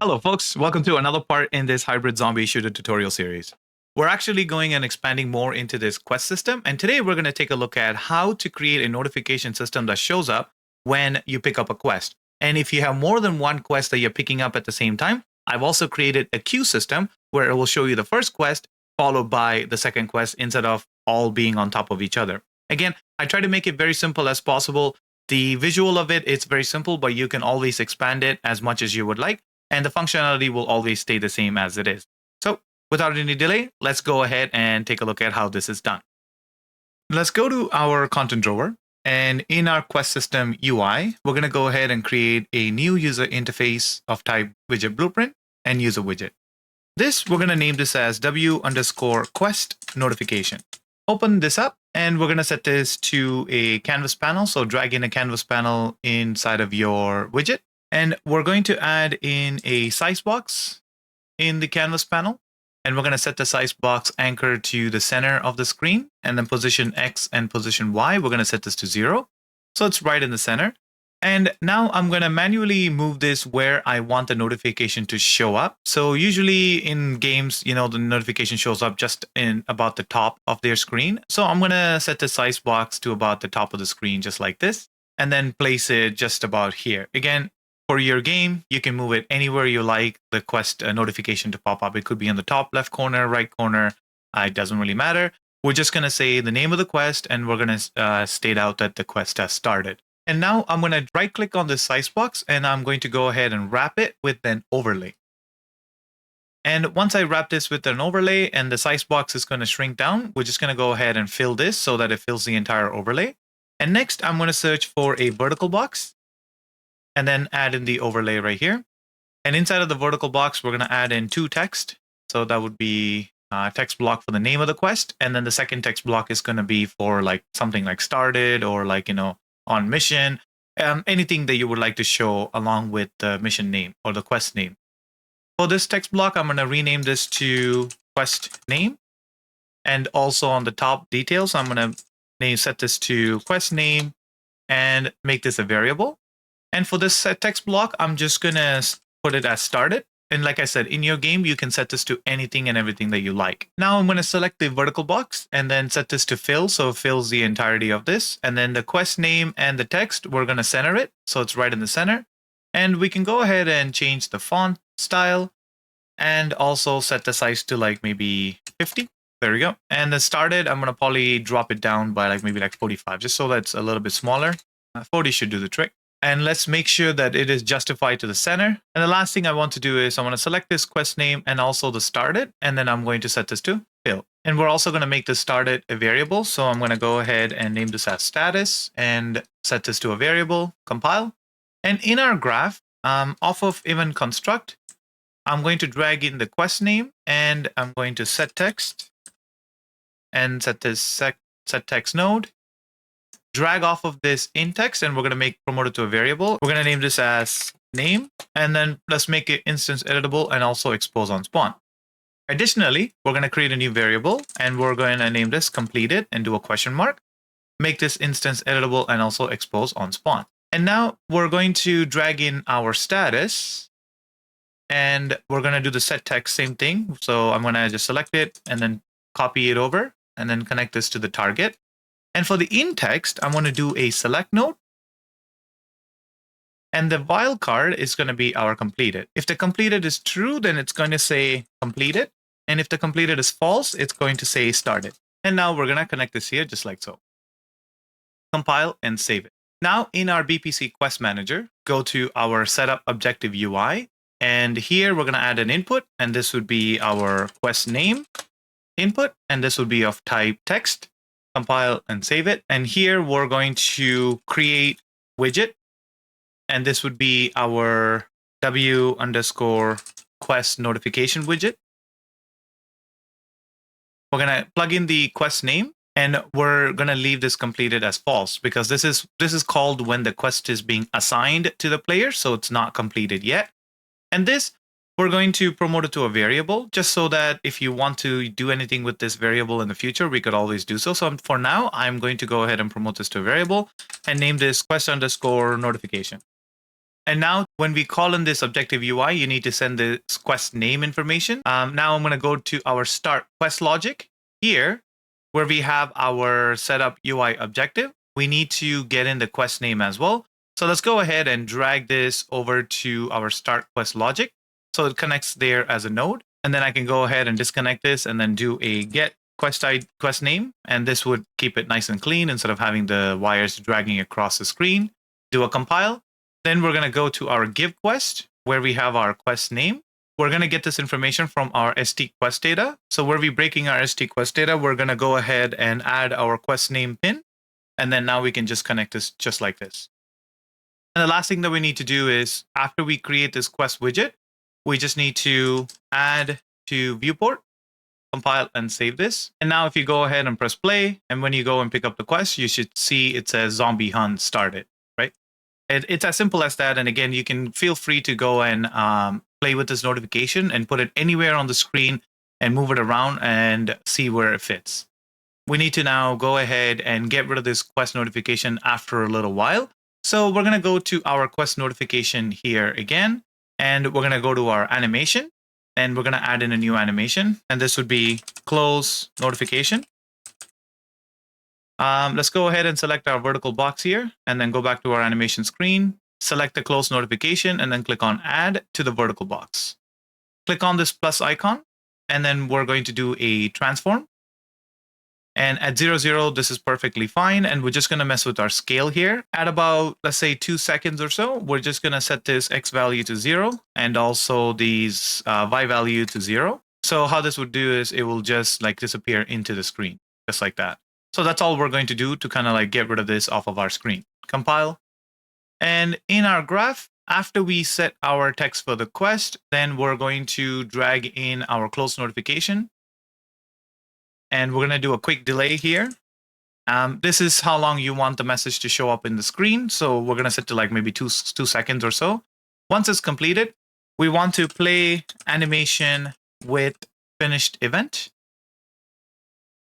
Hello, folks. Welcome to another part in this hybrid zombie shooter tutorial series. We're actually going and expanding more into this quest system, and today we're going to take a look at how to create a notification system that shows up when you pick up a quest. And if you have more than one quest that you're picking up at the same time, I've also created a queue system where it will show you the first quest followed by the second quest instead of all being on top of each other. Again, I try to make it very simple as possible. The visual of it is very simple, but you can always expand it as much as you would like, and the functionality will always stay the same as it is. So without any delay, let's go ahead and take a look at how this is done. Let's go to our content drawer, and in our quest system UI, we're going to go ahead and create a new user interface of type widget blueprint and user widget. This, we're going to name this as w_quest notification. Open this up, and we're going to set this to a canvas panel. So drag in a canvas panel inside of your widget. And we're going to add in a size box in the canvas panel. And we're going to set the size box anchor to the center of the screen. And then position X and position Y, we're going to set this to 0. So it's right in the center. And now I'm going to manually move this where I want the notification to show up. So usually in games, the notification shows up just in about the top of their screen. So I'm going to set the size box to about the top of the screen, just like this, and then place it just about here. Again, for your game, you can move it anywhere you like the quest notification to pop up. It could be in the top left corner, right corner. It doesn't really matter. We're just going to say the name of the quest, and we're going to state out that the quest has started. And now I'm going to right click on this size box, and I'm going to go ahead and wrap it with an overlay. And once I wrap this with an overlay and the size box is going to shrink down, we're just going to go ahead and fill this so that it fills the entire overlay. And next, I'm going to search for a vertical box and then add in the overlay right here. And inside of the vertical box, we're going to add in 2 text. So that would be a text block for the name of the quest. And then the second text block is going to be for like something like started or like, on mission, anything that you would like to show along with the mission name or the quest name. For this text block, I'm going to rename this to quest name. And also on the top details, I'm going to set this to quest name and make this a variable. And for this text block, I'm just going to put it as started. And like I said, in your game, you can set this to anything and everything that you like. Now I'm going to select the vertical box and then set this to fill. So it fills the entirety of this. And then the quest name and the text, we're going to center it. So it's right in the center. And we can go ahead and change the font style and also set the size to like maybe 50. There we go. And then started, I'm going to probably drop it down by maybe 45, just so that's a little bit smaller. 40 should do the trick. And let's make sure that it is justified to the center. And the last thing I want to do is I want to select this quest name and also the started. And then I'm going to set this to fill. And we're also going to make the started a variable. So I'm going to go ahead and name this as status and set this to a variable, compile. And in our graph, off of event construct, I'm going to drag in the quest name and I'm going to set text and set this set text node. Drag off of this in text, and we're going to make promote it to a variable. We're going to name this as name, and then let's make it instance editable and also expose on spawn. Additionally, we're going to create a new variable, and we're going to name this completed and do a question mark. Make this instance editable and also expose on spawn. And now we're going to drag in our status, and we're going to do the set text, same thing. So I'm going to just select it and then copy it over and then connect this to the target. And for the in text, I'm going to do a select node. And the wildcard is going to be our completed. If the completed is true, then it's going to say completed. And if the completed is false, it's going to say started. And now we're going to connect this here just like so. Compile and save it. Now in our BPC Quest Manager, go to our Setup Objective UI. And here we're going to add an input. And this would be our quest name input. And this would be of type text. Compile and save it. And here we're going to create widget. And this would be our w_quest notification widget. We're going to plug in the quest name, and we're going to leave this completed as false because this is called when the quest is being assigned to the player. So it's not completed yet. And this, we're going to promote it to a variable just so that if you want to do anything with this variable in the future, we could always do so. So for now, I'm going to go ahead and promote this to a variable and name this quest_notification. And now when we call in this objective UI, you need to send this quest name information. Now I'm going to go to our start quest logic here, where we have our setup UI objective. We need to get in the quest name as well. So let's go ahead and drag this over to our start quest logic. So it connects there as a node. And then I can go ahead and disconnect this and then do a get quest name. And this would keep it nice and clean instead of having the wires dragging across the screen. Do a compile. Then we're going to go to our give quest where we have our quest name. We're going to get this information from our ST quest data. So where we're breaking our ST quest data, we're going to go ahead and add our quest name pin. And then now we can just connect this just like this. And the last thing that we need to do is after we create this quest widget, we just need to add to viewport, compile and save this. And now if you go ahead and press play, and when you go and pick up the quest, you should see it says zombie hunt started, right? It's as simple as that. And again, you can feel free to go and play with this notification and put it anywhere on the screen and move it around and see where it fits. We need to now go ahead and get rid of this quest notification after a little while. So we're going to go to our quest notification here again, and we're going to go to our animation, and we're going to add in a new animation, and this would be close notification. Let's go ahead and select our vertical box here, and then go back to our animation screen, select the close notification, and then click on add to the vertical box. Click on this plus icon, and then we're going to do a transform. And at 0, 0, this is perfectly fine. And we're just going to mess with our scale here. At about, let's say, 2 seconds or so, we're just going to set this X value to 0 and also these Y value to 0. So how this would do is it will just like disappear into the screen, just like that. So that's all we're going to do to kind of like get rid of this off of our screen. Compile. And in our graph, after we set our text for the quest, then we're going to drag in our close notification. And we're going to do a quick delay here. This is how long you want the message to show up in the screen. So we're going to set to like maybe 2 seconds or so. Once it's completed, we want to play animation with finished event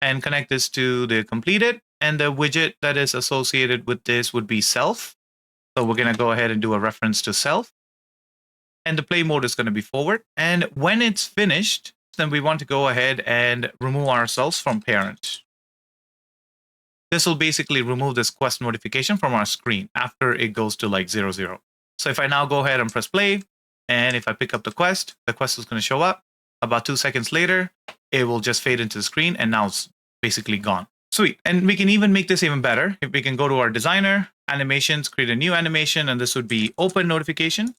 and connect this to the completed. And the widget that is associated with this would be self. So we're going to go ahead and do a reference to self. And the play mode is going to be forward. And when it's finished, then we want to go ahead and remove ourselves from parent. This will basically remove this quest notification from our screen after it goes to like 0, 0. So if I now go ahead and press play, and if I pick up the quest is going to show up. About 2 seconds later, it will just fade into the screen, and now it's basically gone. Sweet. And we can even make this even better. If we can go to our designer, animations, create a new animation, and this would be open notification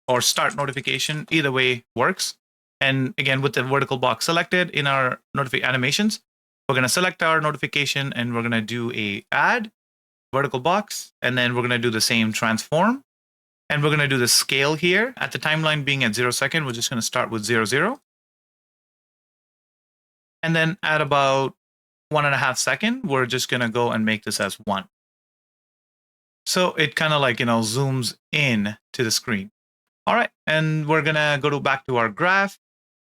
or start notification. Either way works. And again, with the vertical box selected in our animations, we're going to select our notification and we're going to do a add vertical box. And then we're going to do the same transform. And we're going to do the scale here. At the timeline being at 0 second, we're just going to start with 0, 0. And then at about 1.5 seconds, we're just going to go and make this as 1. So it kind of like, zooms in to the screen. All right. And we're going to go back to our graph,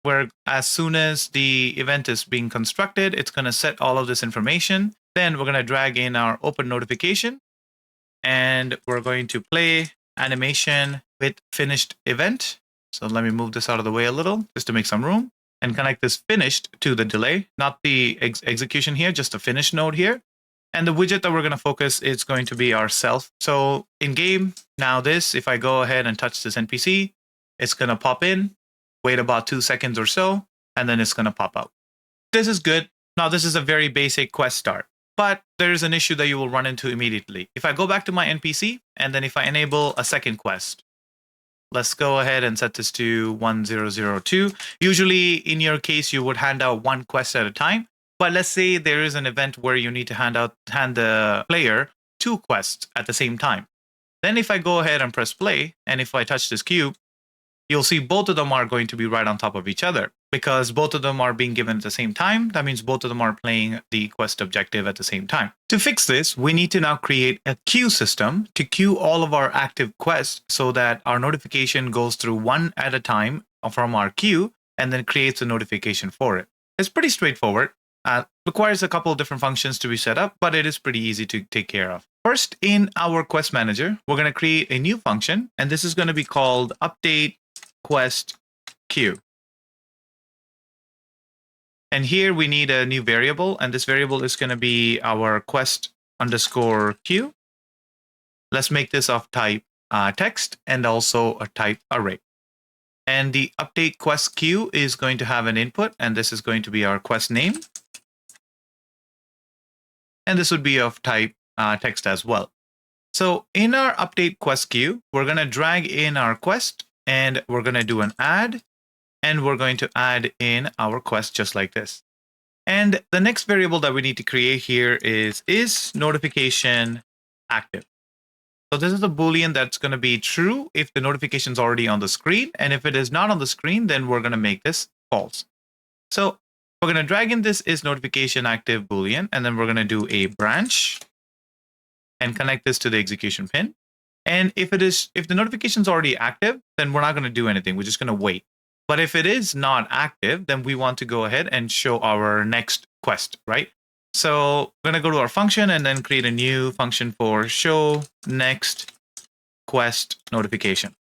where as soon as the event is being constructed, it's going to set all of this information. Then we're going to drag in our open notification, and we're going to play animation with finished event. So let me move this out of the way a little just to make some room, and connect this finished to the delay, not the execution here, just the finish node here. And the widget that we're going to focus is going to be our self. So in game, now this, if I go ahead and touch this NPC, it's going to pop in. Wait about 2 seconds or so, and then it's going to pop out. This is good. Now, this is a very basic quest start, but there's an issue that you will run into immediately. If I go back to my NPC, and then if I enable a second quest, let's go ahead and set this to 1002. Usually, in your case, you would hand out 1 quest at a time, but let's say there is an event where you need to hand the player 2 quests at the same time. Then if I go ahead and press play, and if I touch this cube, you'll see both of them are going to be right on top of each other because both of them are being given at the same time. That means both of them are playing the quest objective at the same time. To fix this, we need to now create a queue system to queue all of our active quests so that our notification goes through one at a time from our queue and then creates a notification for it. It's pretty straightforward. Requires a couple of different functions to be set up, but it is pretty easy to take care of. First, in our quest manager, we're going to create a new function, and this is going to be called update quest queue. And here we need a new variable, and this variable is going to be our quest underscore queue. Let's make this of type text and also a type array. And the update quest queue is going to have an input, and this is going to be our quest name. And this would be of type text as well. So in our update quest queue, we're going to drag in our quest, and we're going to do an add, and we're going to add in our quest just like this. And the next variable that we need to create here is notification active. So this is a Boolean that's going to be true if the notification is already on the screen. And if it is not on the screen, then we're going to make this false. So we're going to drag in this is notification active Boolean, and then we're going to do a branch and connect this to the execution pin. And if the notification is already active, then we're not going to do anything. We're just going to wait. But if it is not active, then we want to go ahead and show our next quest, right? So we're going to go to our function and then create a new function for show next quest notification.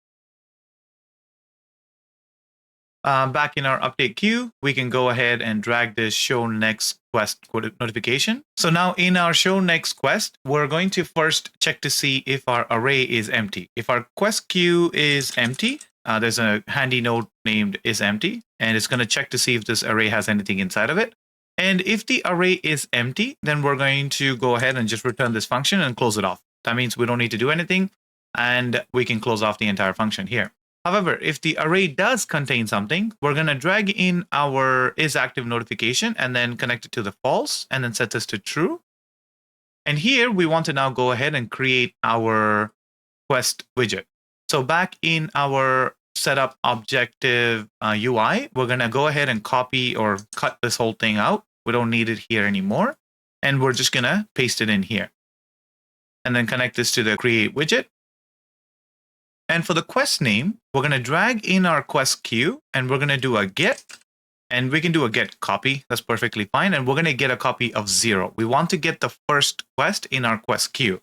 Back in our update queue, we can go ahead and drag this show next quest notification. So now in our show next quest, we're going to first check to see if our array is empty. If our quest queue is empty, there's a handy note named isEmpty, and it's going to check to see if this array has anything inside of it. And if the array is empty, then we're going to go ahead and just return this function and close it off. That means we don't need to do anything, and we can close off the entire function here. However, if the array does contain something, we're going to drag in our isActive notification and then connect it to the false and then set this to true. And here we want to now go ahead and create our quest widget. So back in our setup objective UI, we're going to go ahead and copy or cut this whole thing out. We don't need it here anymore. And we're just going to paste it in here. And then connect this to the create widget. And for the quest name, we're going to drag in our quest queue, and we're going to do a get. And we can do a get copy. That's perfectly fine. And we're going to get a copy of 0. We want to get the first quest in our quest queue.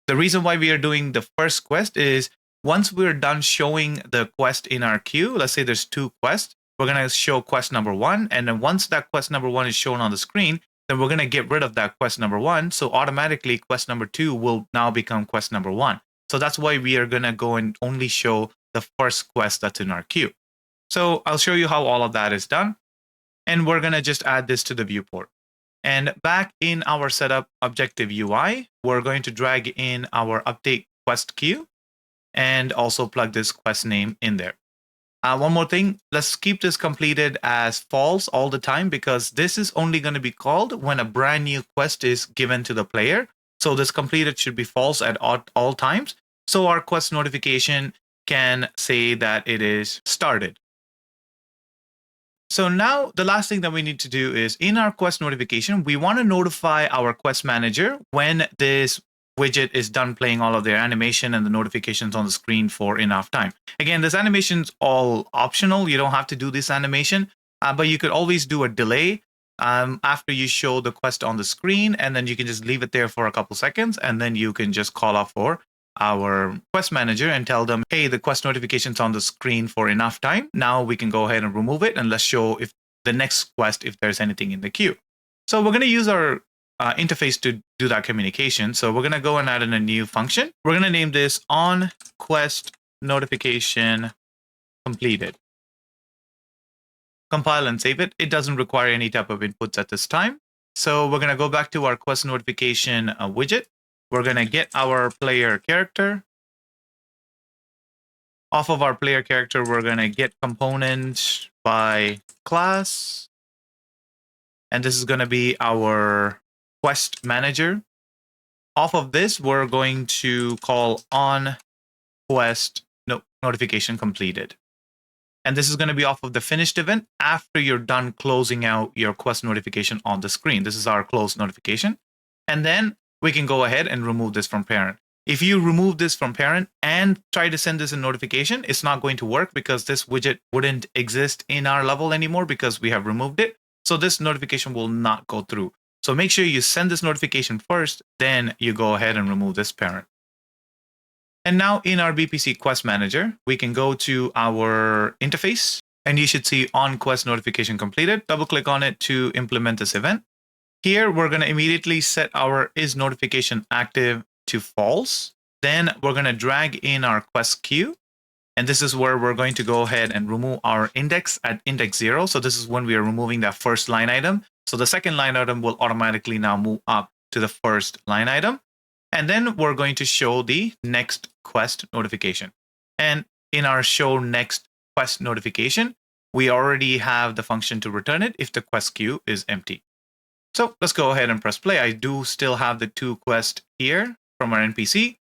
The reason why we are doing the first quest is once we're done showing the quest in our queue, let's say there's 2 quests, we're going to show quest number 1. And then once that quest number 1 is shown on the screen, then we're going to get rid of that quest number 1. So automatically quest number 2 will now become quest number 1. So that's why we are going to go and only show the first quest that's in our queue. So I'll show you how all of that is done. And we're going to just add this to the viewport. And back in our setup objective UI, we're going to drag in our update quest queue and also plug this quest name in there. One more thing, let's keep this completed as false all the time, because this is only going to be called when a brand new quest is given to the player. So this completed should be false at all times. So our quest notification can say that it is started. So now the last thing that we need to do is in our quest notification, we want to notify our quest manager when this widget is done playing all of their animation and the notifications on the screen for enough time. Again, this animation is all optional. You don't have to do this animation, but you could always do a delay after you show the quest on the screen, and then you can just leave it there for a couple seconds, and then you can just call up for our quest manager and tell them, hey, the quest notification's on the screen for enough time. Now we can go ahead and remove it, and let's show if the next quest, if there's anything in the queue. So we're going to use our interface to do that communication. So we're going to go and add in a new function. We're going to name this on quest notification completed. Compile and save it. It doesn't require any type of inputs at this time. So we're going to go back to our quest notification widget. We're going to get our player character. Off of our player character, we're going to get component by class. And this is going to be our quest manager. Off of this, we're going to call on quest notification completed. And this is going to be off of the finished event after you're done closing out your quest notification on the screen. This is our close notification. And then we can go ahead and remove this from parent. If you remove this from parent and try to send this a notification, it's not going to work because this widget wouldn't exist in our level anymore because we have removed it. So this notification will not go through. So make sure you send this notification first, then you go ahead and remove this parent. And now in our BPC Quest Manager, we can go to our interface and you should see on quest notification completed. Double click on it to implement this event. Here, we're going to immediately set our is notification active to false. Then we're going to drag in our quest queue. And this is where we're going to go ahead and remove our index at index 0. So this is when we are removing that first line item. So the second line item will automatically now move up to the first line item. And then we're going to show the next quest notification. And in our show next quest notification, we already have the function to return it if the quest queue is empty. So let's go ahead and press play. I do still have the 2 quests here from our NPC.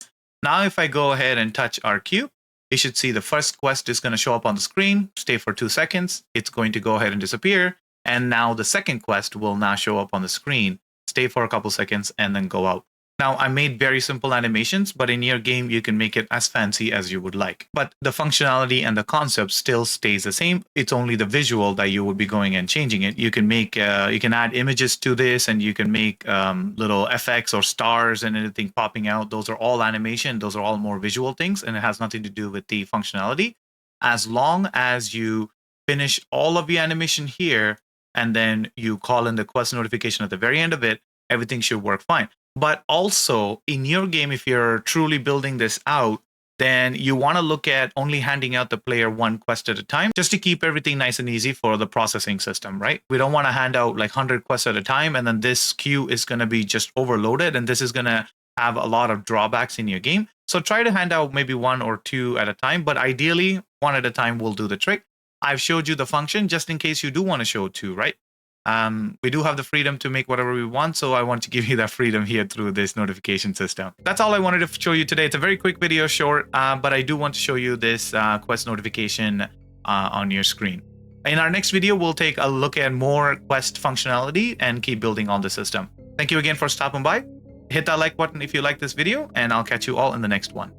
Now, if I go ahead and touch our queue, you should see the first quest is going to show up on the screen, stay for 2 seconds. It's going to go ahead and disappear. And now the second quest will now show up on the screen, stay for a couple seconds, and then go out. Now, I made very simple animations, but in your game, you can make it as fancy as you would like. But the functionality and the concept still stays the same. It's only the visual that you would be going and changing it. You can make, you can add images to this, and you can make little effects or stars and anything popping out. Those are all animation. Those are all more visual things, and it has nothing to do with the functionality. As long as you finish all of the animation here, and then you call in the quest notification at the very end of it, everything should work fine. But also in your game, if you're truly building this out, then you want to look at only handing out the player 1 quest at a time, just to keep everything nice and easy for the processing system, right? We don't want to hand out like 100 quests at a time, and then this queue is going to be just overloaded, and this is going to have a lot of drawbacks in your game. So try to hand out maybe 1 or 2 at a time, but ideally 1 at a time will do the trick. I've showed you the function just in case you do want to show 2, right? We do have the freedom to make whatever we want, so I want to give you that freedom here through this notification system. That's all I wanted to show you today. It's a very quick video, short, but I do want to show you this quest notification on your screen. In our next video, we'll take a look at more quest functionality and keep building on the system. Thank you again for stopping by. Hit that like button if you like this video, and I'll catch you all in the next one.